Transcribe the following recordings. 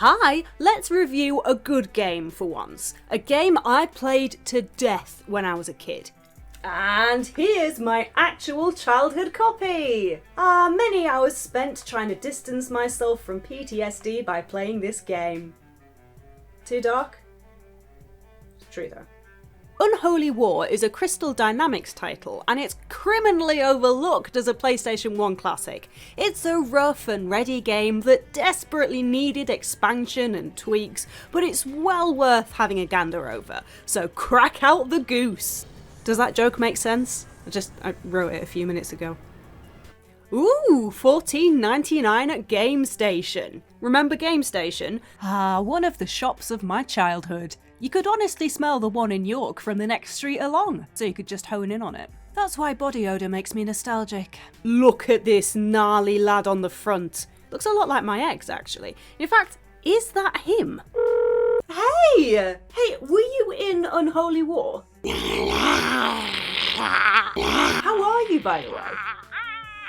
Hi, let's review a good game for once. A game I played to death when I was a kid. And here's my actual childhood copy! Many hours spent trying to distance myself from PTSD by playing this game. Too dark? It's true though. Unholy War is a Crystal Dynamics title, and it's criminally overlooked as a PlayStation 1 classic. It's a rough and ready game that desperately needed expansion and tweaks, but it's well worth having a gander over, so crack out the goose! Does that joke make sense? I wrote it a few minutes ago. Ooh, $14.99 at Game Station. Remember Game Station? One of the shops of my childhood. You could honestly smell the one in York from the next street along, so you could just hone in on it. That's why body odour makes me nostalgic. Look at this gnarly lad on the front. Looks a lot like my ex, actually. In fact, is that him? Hey, were you in Unholy War? How are you, by the way?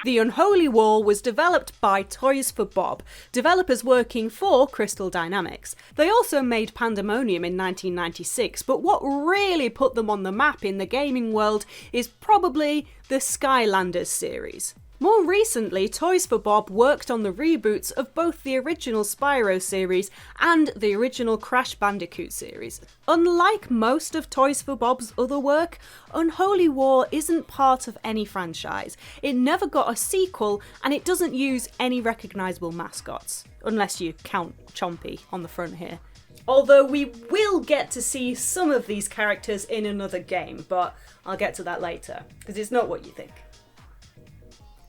The Unholy War was developed by Toys for Bob, developers working for Crystal Dynamics. They also made Pandemonium in 1996, but what really put them on the map in the gaming world is probably the Skylanders series. More recently, Toys for Bob worked on the reboots of both the original Spyro series and the original Crash Bandicoot series. Unlike most of Toys for Bob's other work, Unholy War isn't part of any franchise. It never got a sequel, and it doesn't use any recognisable mascots, unless you count Chompy on the front here. Although we will get to see some of these characters in another game, but I'll get to that later, because it's not what you think.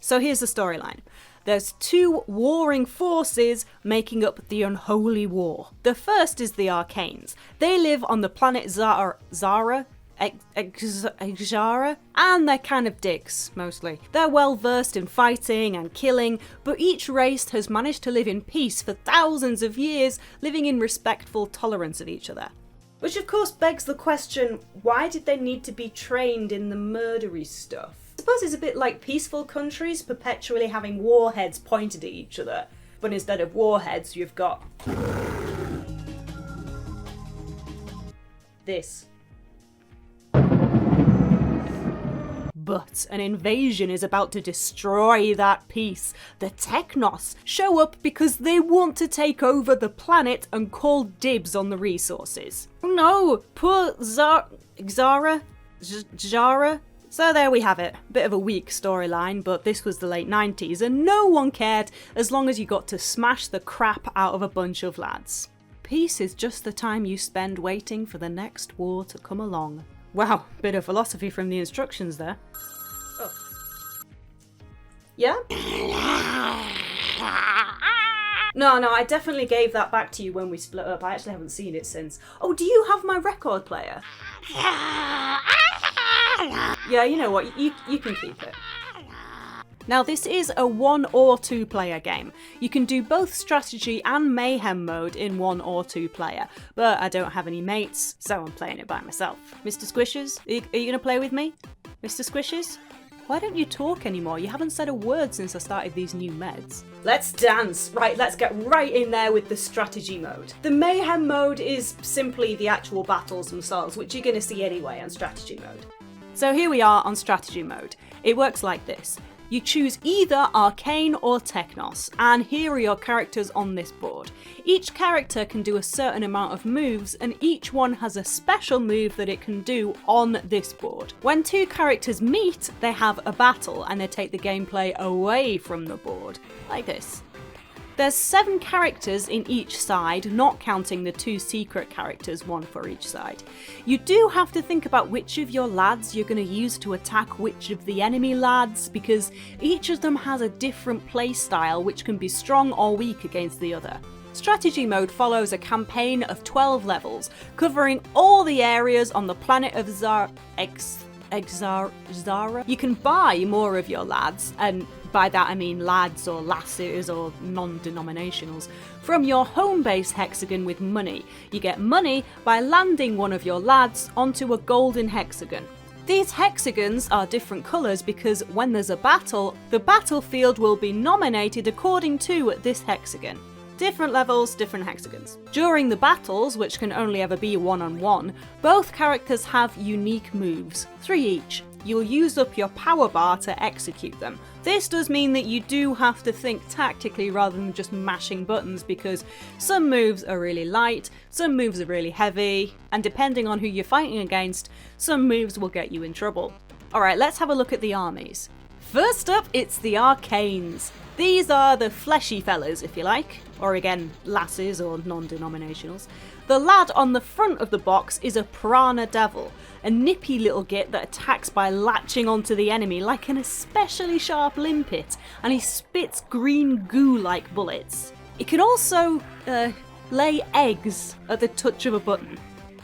So here's the storyline. There's two warring forces making up the Unholy War. The first is the Arcanes. They live on the planet Xara, and they're kind of dicks, mostly. They're well versed in fighting and killing, but each race has managed to live in peace for thousands of years, living in respectful tolerance of each other. Which of course begs the question, why did they need to be trained in the murdery stuff? I suppose it's a bit like peaceful countries perpetually having warheads pointed at each other, but instead of warheads you've got this. But an invasion is about to destroy that peace. The Technos show up because they want to take over the planet and call dibs on the resources. No, poor Xara. So there we have it. Bit of a weak storyline, but this was the late 90s and no one cared as long as you got to smash the crap out of a bunch of lads. Peace is just the time you spend waiting for the next war to come along. Wow, bit of philosophy from the instructions there. Oh. Yeah? No, I definitely gave that back to you when we split up. I actually haven't seen it since. Oh, do you have my record player? Yeah, you know what, you can keep it. Now this is a 1 or 2 player game. You can do both strategy and mayhem mode in 1 or 2 player, but I don't have any mates, so I'm playing it by myself. Mr. Squishers, are you gonna play with me? Mr. Squishers? Why don't you talk anymore? You haven't said a word since I started these new meds. Let's dance! Right, let's get right in there with the strategy mode. The mayhem mode is simply the actual battles themselves, which you're gonna see anyway on strategy mode. So here we are on strategy mode. It works like this. You choose either Arcane or Technos, and here are your characters on this board. Each character can do a certain amount of moves, and each one has a special move that it can do on this board. When two characters meet, they have a battle, and they take the gameplay away from the board, like this. There's 7 characters in each side, not counting the 2 secret characters, one for each side. You do have to think about which of your lads you're going to use to attack which of the enemy lads, because each of them has a different playstyle which can be strong or weak against the other. Strategy mode follows a campaign of 12 levels, covering all the areas on the planet of Xara. You can buy more of your lads, and by that I mean lads or lasses or non-denominationals, from your home base hexagon with money. You get money by landing one of your lads onto a golden hexagon. These hexagons are different colours because when there's a battle, the battlefield will be nominated according to this hexagon. Different levels, different hexagons. During the battles, which can only ever be one-on-one, both characters have unique moves, 3 each. You'll use up your power bar to execute them. This does mean that you do have to think tactically rather than just mashing buttons, because some moves are really light, some moves are really heavy, and depending on who you're fighting against, some moves will get you in trouble. Alright, let's have a look at the armies. First up, it's the Arcanes. These are the fleshy fellas, if you like, or again, lasses or non-denominationals. The lad on the front of the box is a piranha devil, a nippy little git that attacks by latching onto the enemy like an especially sharp limpet, and he spits green goo-like bullets. It can also lay eggs at the touch of a button.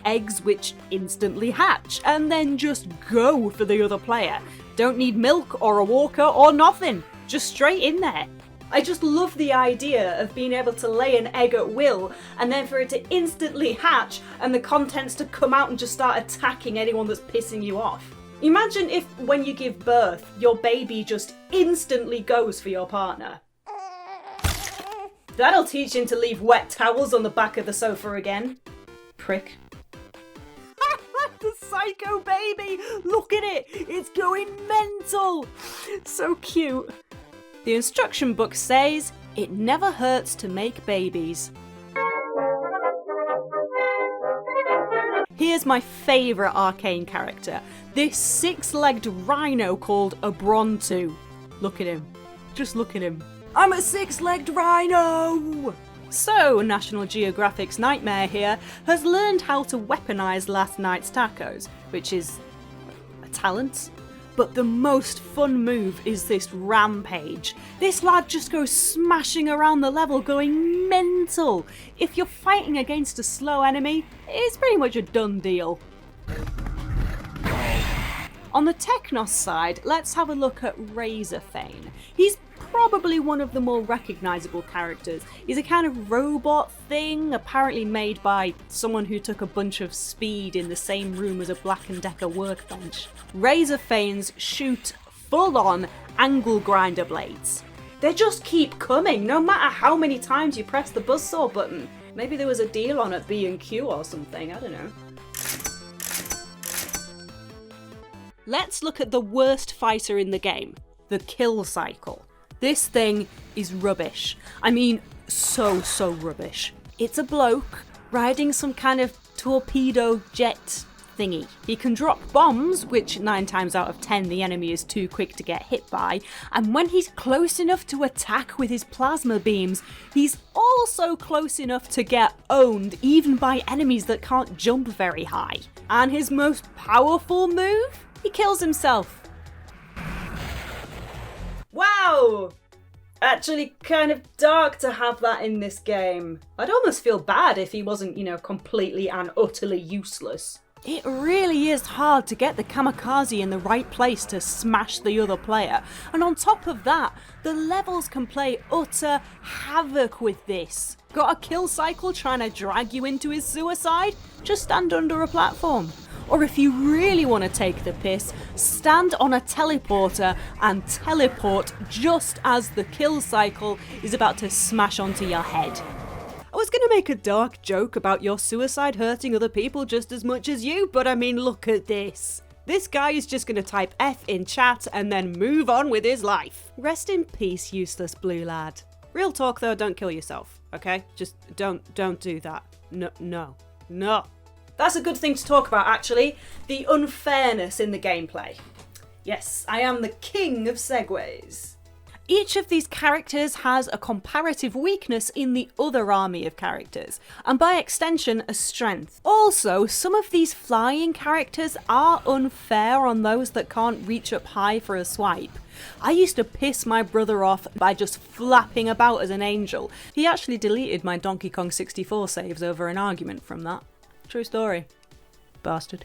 Eggs which instantly hatch, and then just go for the other player. Don't need milk or a walker or nothing. Just straight in there. I just love the idea of being able to lay an egg at will and then for it to instantly hatch and the contents to come out and just start attacking anyone that's pissing you off. Imagine if when you give birth, your baby just instantly goes for your partner. That'll teach him to leave wet towels on the back of the sofa again. Prick. The psycho baby! Look at it! It's going mental! So cute. The instruction book says, it never hurts to make babies. Here's my favourite Arcane character, this 6-legged rhino called a Brontu. Look at him. Just look at him. I'm a 6-legged rhino! So, National Geographic's Nightmare here has learned how to weaponize last night's tacos, which is a talent. But the most fun move is this rampage. This lad just goes smashing around the level going mental. If you're fighting against a slow enemy, it's pretty much a done deal. On the Technos side, let's have a look at Razorfane. He's probably one of the more recognisable characters. He's a kind of robot thing, apparently made by someone who took a bunch of speed in the same room as a Black & Decker workbench. Razorfanes shoot full-on angle grinder blades. They just keep coming, no matter how many times you press the buzzsaw button. Maybe there was a deal on at B&Q or something, I don't know. Let's look at the worst fighter in the game, the kill cycle. This thing is rubbish. I mean, so rubbish. It's a bloke riding some kind of torpedo jet thingy. He can drop bombs, which 9 times out of 10 the enemy is too quick to get hit by, and when he's close enough to attack with his plasma beams, he's also close enough to get owned even by enemies that can't jump very high. And his most powerful move? He kills himself. Wow! Actually kind of dark to have that in this game. I'd almost feel bad if he wasn't, completely and utterly useless. It really is hard to get the kamikaze in the right place to smash the other player. And on top of that, the levels can play utter havoc with this. Got a kill cycle trying to drag you into his suicide? Just stand under a platform. Or if you really want to take the piss, stand on a teleporter and teleport just as the kill cycle is about to smash onto your head. I was going to make a dark joke about your suicide hurting other people just as much as you, but I mean, look at this. This guy is just going to type F in chat and then move on with his life. Rest in peace, useless blue lad. Real talk though, don't kill yourself, okay? Just don't do that. No. That's a good thing to talk about, actually. The unfairness in the gameplay. Yes, I am the king of segues. Each of these characters has a comparative weakness in the other army of characters, and by extension, a strength. Also, some of these flying characters are unfair on those that can't reach up high for a swipe. I used to piss my brother off by just flapping about as an angel. He actually deleted my Donkey Kong 64 saves over an argument from that. True story. Bastard.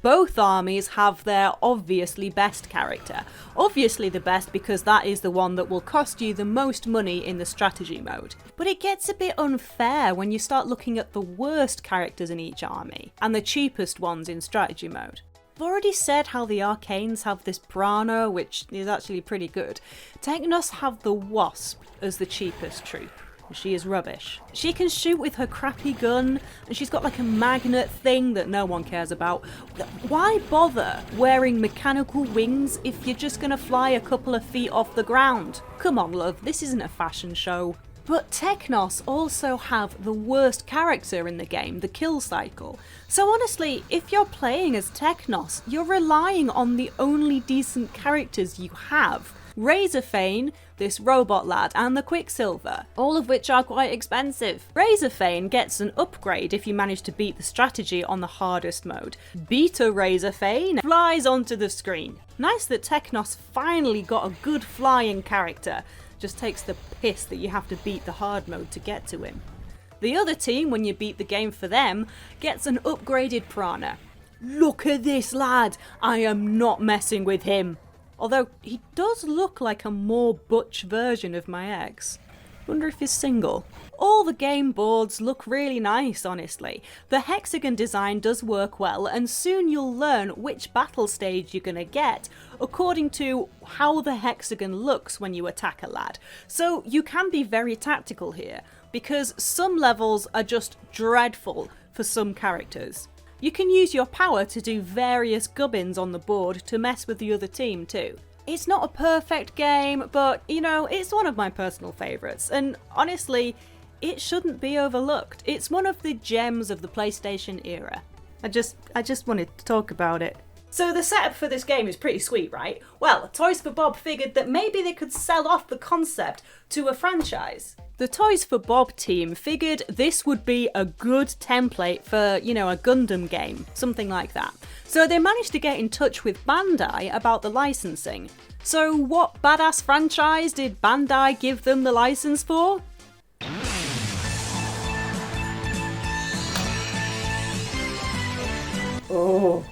Both armies have their obviously best character. Obviously the best because that is the one that will cost you the most money in the strategy mode. But it gets a bit unfair when you start looking at the worst characters in each army and the cheapest ones in strategy mode. I've already said how the Arcanes have this Piranha, which is actually pretty good. Technos have the Wasp as the cheapest troop. She is rubbish. She can shoot with her crappy gun, and she's got like a magnet thing that no one cares about. Why bother wearing mechanical wings if you're just gonna fly a couple of feet off the ground? Come on, love, this isn't a fashion show. But Technos also have the worst character in the game, the kill cycle. So honestly, if you're playing as Technos, you're relying on the only decent characters you have. Razorfane, this robot lad, and the Quicksilver, all of which are quite expensive. Razorfane gets an upgrade if you manage to beat the strategy on the hardest mode. Beta Razorfane flies onto the screen. Nice that Technos finally got a good flying character. Just takes the piss that you have to beat the hard mode to get to him. The other team, when you beat the game for them, gets an upgraded Piranha. Look at this lad! I am not messing with him. Although he does look like a more butch version of my ex. Wonder if he's single. All the game boards look really nice, honestly. The hexagon design does work well, and soon you'll learn which battle stage you're gonna get according to how the hexagon looks when you attack a lad. So you can be very tactical here, because some levels are just dreadful for some characters. You can use your power to do various gubbins on the board to mess with the other team too. It's not a perfect game, but you know, it's one of my personal favourites, and honestly, it shouldn't be overlooked. It's one of the gems of the PlayStation era. I just wanted to talk about it. So the setup for this game is pretty sweet, right? Well, Toys for Bob figured that maybe they could sell off the concept to a franchise. The Toys for Bob team figured this would be a good template for, you know, a Gundam game, something like that. So they managed to get in touch with Bandai about the licensing. So what badass franchise did Bandai give them the license for? Oh.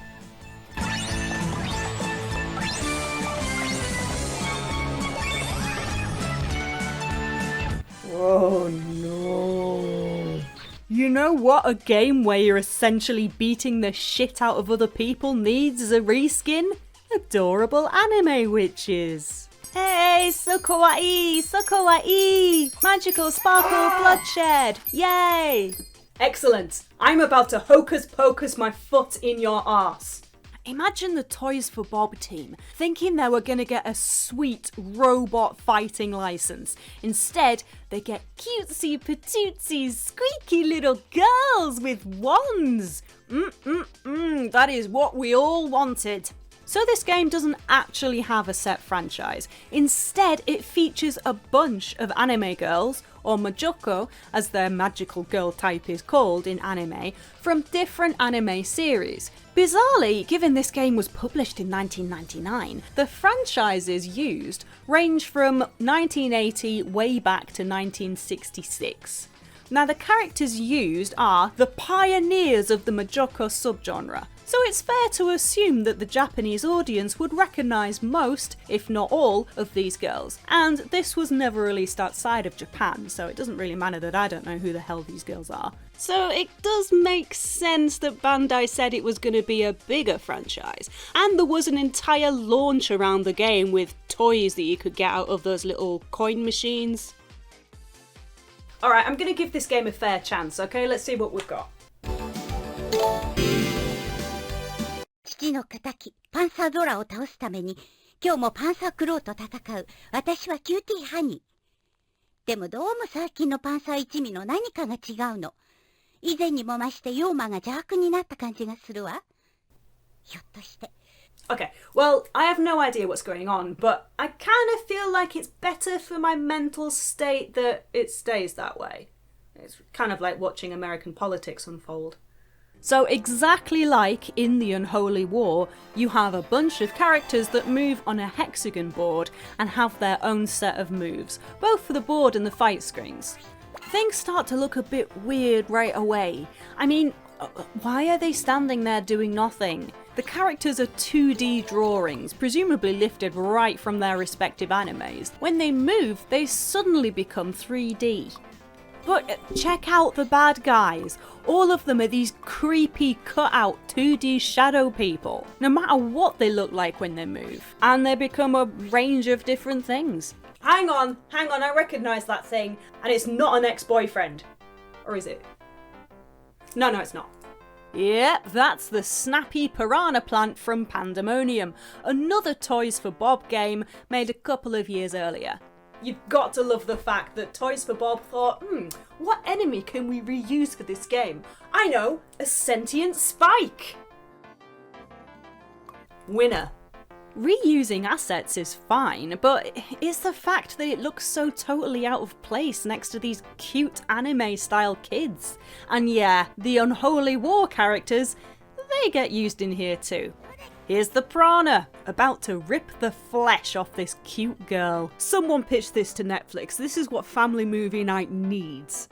Oh no. You know what a game where you're essentially beating the shit out of other people needs as a reskin? Adorable anime witches. Hey, so kawaii, so kawaii! Magical sparkle bloodshed, yay! Excellent. I'm about to hocus pocus my foot in your arse. Imagine the Toys for Bob team thinking they were going to get a sweet robot fighting license. Instead, they get cutesy patootsy squeaky little girls with wands. That is what we all wanted. So this game doesn't actually have a set franchise. Instead, it features a bunch of anime girls, or majoko as their magical girl type is called in anime, from different anime series. Bizarrely, given this game was published in 1999, the franchises used range from 1980 way back to 1966. Now the characters used are the pioneers of the majoko subgenre, so it's fair to assume that the Japanese audience would recognise most, if not all, of these girls. And this was never released outside of Japan, so it doesn't really matter that I don't know who the hell these girls are. So it does make sense that Bandai said it was going to be a bigger franchise, and there was an entire launch around the game with toys that you could get out of those little coin machines. Alright, I'm going to give this game a fair chance, okay? Let's see what we've got. 父の敵パンサードラを倒すために今日もパンサークローと戦う私はキューティーハニーでもどうも最近のパンサー一味の何かが違うの以前にも増してヨーマが邪悪になった感じがするわひょっとして Okay, well, I have no idea what's going on, but I kind of feel like it's better for my mental state that it stays that way. It's kind of like watching American politics unfold. So exactly like in the Unholy War, you have a bunch of characters that move on a hexagon board and have their own set of moves, both for the board and the fight screens. Things start to look a bit weird right away. I mean, why are they standing there doing nothing? The characters are 2D drawings, presumably lifted right from their respective animes. When they move, they suddenly become 3D. But check out the bad guys. All of them are these creepy cut-out 2D shadow people, no matter what they look like when they move. And they become a range of different things. Hang on, I recognise that thing, and it's not an ex-boyfriend. Or is it? No, it's not. Yep, that's the snappy piranha plant from Pandemonium, another Toys for Bob game made a couple of years earlier. You've got to love the fact that Toys for Bob thought, what enemy can we reuse for this game? I know, a sentient spike! Winner. Reusing assets is fine, but it's the fact that it looks so totally out of place next to these cute anime-style kids. And yeah, the Unholy War characters, they get used in here too. Here's the Prana, about to rip the flesh off this cute girl. Someone pitched this to Netflix. This is what family movie night needs.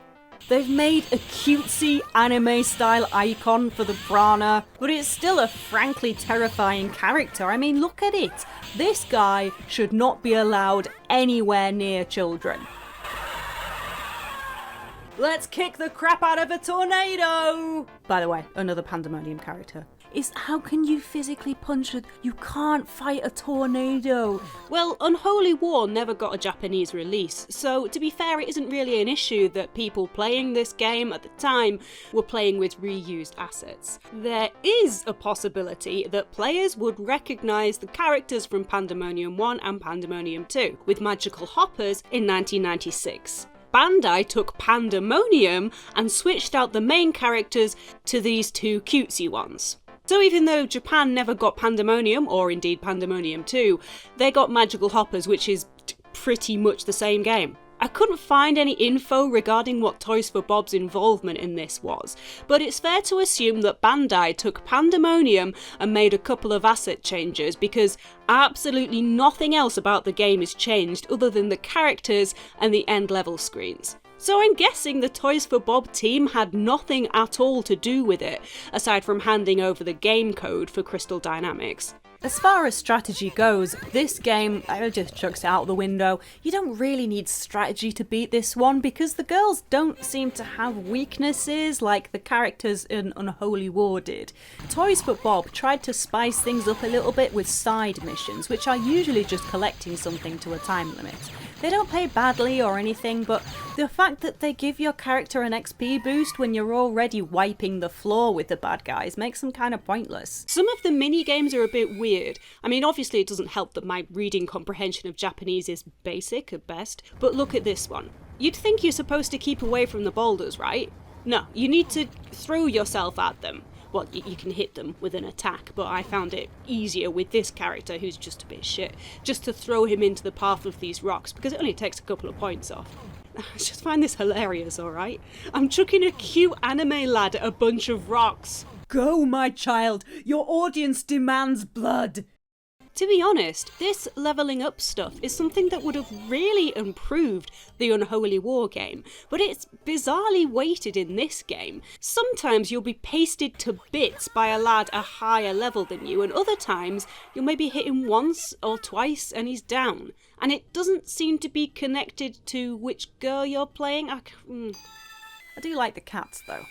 They've made a cutesy anime-style icon for the Prana, but it's still a frankly terrifying character. I mean, look at it. This guy should not be allowed anywhere near children. Let's kick the crap out of a tornado! By the way, another Pandemonium character. Is how can you physically punch it? You can't fight a tornado. Well, Unholy War never got a Japanese release, so to be fair, it isn't really an issue that people playing this game at the time were playing with reused assets. There is a possibility that players would recognise the characters from Pandemonium 1 and Pandemonium 2, with magical hoppers in 1996. Bandai took Pandemonium and switched out the main characters to these two cutesy ones. So even though Japan never got Pandemonium, or indeed Pandemonium 2, they got Magical Hoppers, which is pretty much the same game. I couldn't find any info regarding what Toys for Bob's involvement in this was, but it's fair to assume that Bandai took Pandemonium and made a couple of asset changes because absolutely nothing else about the game is changed other than the characters and the end level screens. So I'm guessing the Toys for Bob team had nothing at all to do with it, aside from handing over the game code for Crystal Dynamics. As far as strategy goes, this game, I just chucks it out the window. You don't really need strategy to beat this one because the girls don't seem to have weaknesses like the characters in Unholy War did. Toys for Bob tried to spice things up a little bit with side missions, which are usually just collecting something to a time limit. They don't play badly or anything, but the fact that they give your character an XP boost when you're already wiping the floor with the bad guys makes them kind of pointless. Some of the mini-games are a bit weird. I mean, obviously it doesn't help that my reading comprehension of Japanese is basic at best, but look at this one. You'd think you're supposed to keep away from the boulders, right? No, you need to throw yourself at them. Well, you can hit them with an attack, but I found it easier with this character who's just a bit shit, just to throw him into the path of these rocks, because it only takes a couple of points off. I just find this hilarious, alright? I'm chucking a cute anime lad at a bunch of rocks. Go, my child! Your audience demands blood! To be honest, this levelling up stuff is something that would have really improved the Unholy War game, but it's bizarrely weighted in this game. Sometimes you'll be pasted to bits by a lad a higher level than you, and other times you'll maybe hit him once or twice and he's down. And it doesn't seem to be connected to which girl you're playing. I do like the cats though.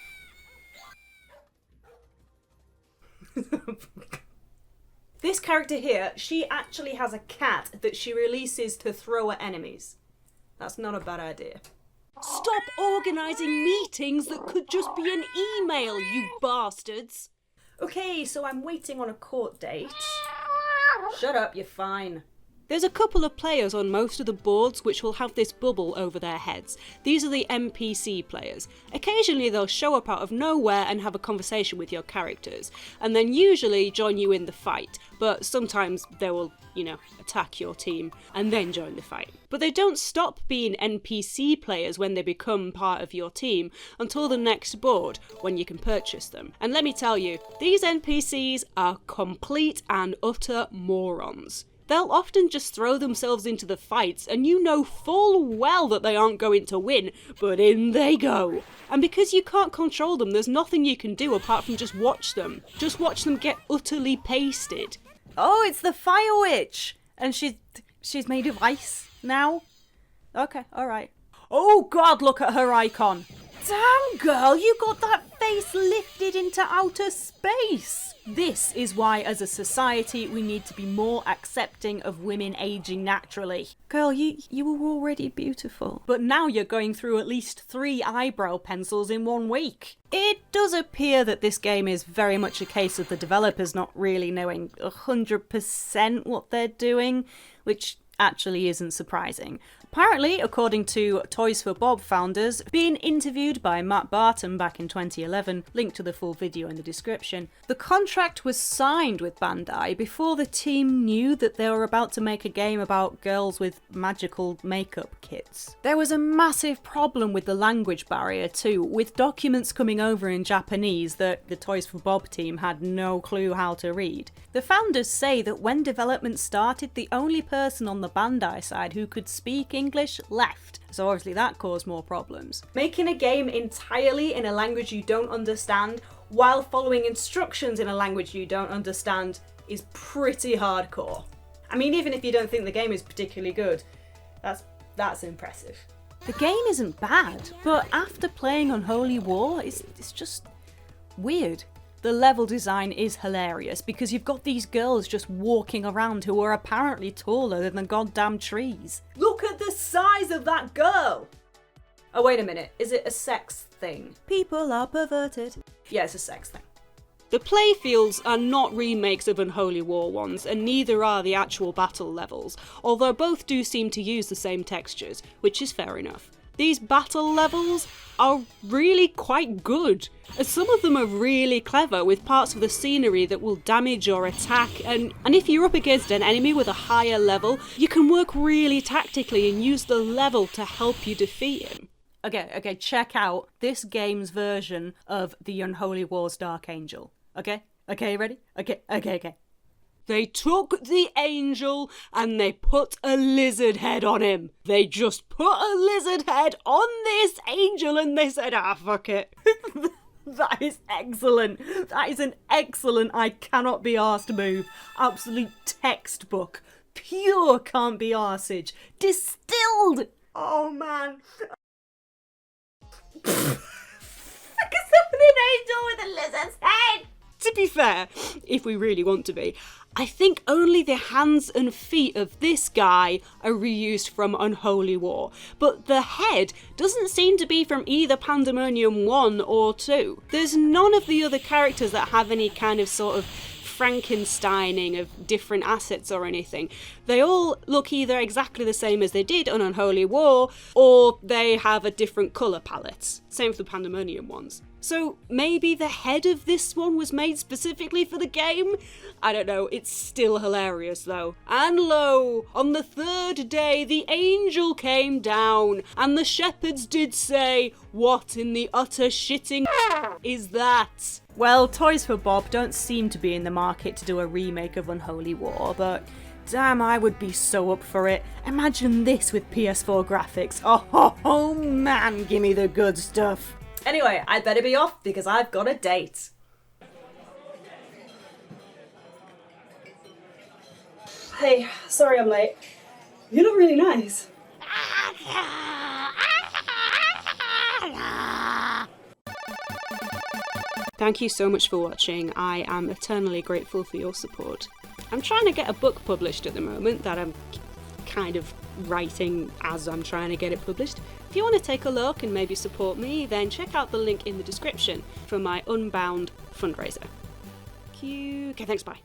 This character here, she actually has a cat that she releases to throw at enemies. That's not a bad idea. Stop organising meetings that could just be an email, you bastards! Okay, so I'm waiting on a court date. Shut up, you're fine. There's a couple of players on most of the boards which will have this bubble over their heads. These are the NPC players. Occasionally they'll show up out of nowhere and have a conversation with your characters, and then usually join you in the fight, but sometimes they will, attack your team and then join the fight. But they don't stop being NPC players when they become part of your team until the next board, when you can purchase them. And let me tell you, these NPCs are complete and utter morons. They'll often just throw themselves into the fights and you know full well that they aren't going to win, but in they go. And because you can't control them, there's nothing you can do apart from just watch them. Just watch them get utterly pasted. Oh, it's the Fire Witch! And she's made of ice now? Okay, alright. Oh god, look at her icon. Damn girl, you got that face lifted into outer space. This is why as a society we need to be more accepting of women aging naturally. Girl, you were already beautiful. But now you're going through at least 3 eyebrow pencils in 1 week. It does appear that this game is very much a case of the developers not really knowing 100% what they're doing, which actually isn't surprising. Apparently, according to Toys for Bob founders, being interviewed by Matt Barton back in 2011, linked to the full video in the description, the contract was signed with Bandai before the team knew that they were about to make a game about girls with magical makeup kits. There was a massive problem with the language barrier too, with documents coming over in Japanese that the Toys for Bob team had no clue how to read. The founders say that when development started, the only person on the Bandai side who could speak English left, so obviously that caused more problems. Making a game entirely in a language you don't understand while following instructions in a language you don't understand is pretty hardcore. I mean, even if you don't think the game is particularly good, that's impressive. The game isn't bad, but after playing Unholy War, it's just weird. The level design is hilarious because you've got these girls just walking around who are apparently taller than the goddamn trees. Look at the size of that girl! Oh, wait a minute. Is it a sex thing? People are perverted. Yeah, it's a sex thing. The playfields are not remakes of Unholy War ones, and neither are the actual battle levels, although both do seem to use the same textures, which is fair enough. These battle levels are really quite good. Some of them are really clever, with parts of the scenery that will damage your attack, and if you're up against an enemy with a higher level, you can work really tactically and use the level to help you defeat him. Okay, check out this game's version of the Unholy War's Dark Angel. Okay, ready? Okay. They took the angel and they put a lizard head on him. They just put a lizard head on this angel and they said, fuck it. That is excellent. That is an excellent I cannot be arsed move. Absolute textbook. Pure can't be arsage. Distilled. Oh man. Look at an angel with a lizard's head. To be fair, if we really want to be, I think only the hands and feet of this guy are reused from Unholy War, but the head doesn't seem to be from either Pandemonium 1 or 2. There's none of the other characters that have any kind of sort of Frankensteining of different assets or anything. They all look either exactly the same as they did on Unholy War, or they have a different colour palette. Same with the Pandemonium ones. So maybe the head of this one was made specifically for the game? I don't know, it's still hilarious though. And lo, on the 3rd day the angel came down, and the shepherds did say, "What in the utter shitting is that?" Well, Toys for Bob don't seem to be in the market to do a remake of Unholy War, but damn, I would be so up for it. Imagine this with PS4 graphics. Oh man, gimme the good stuff. Anyway, I'd better be off because I've got a date. Hey, sorry I'm late. You look really nice. Thank you so much for watching. I am eternally grateful for your support. I'm trying to get a book published at the moment that I'm kind of writing as I'm trying to get it published. If you want to take a look and maybe support me, then check out the link in the description for my Unbound fundraiser. Okay, thanks, bye.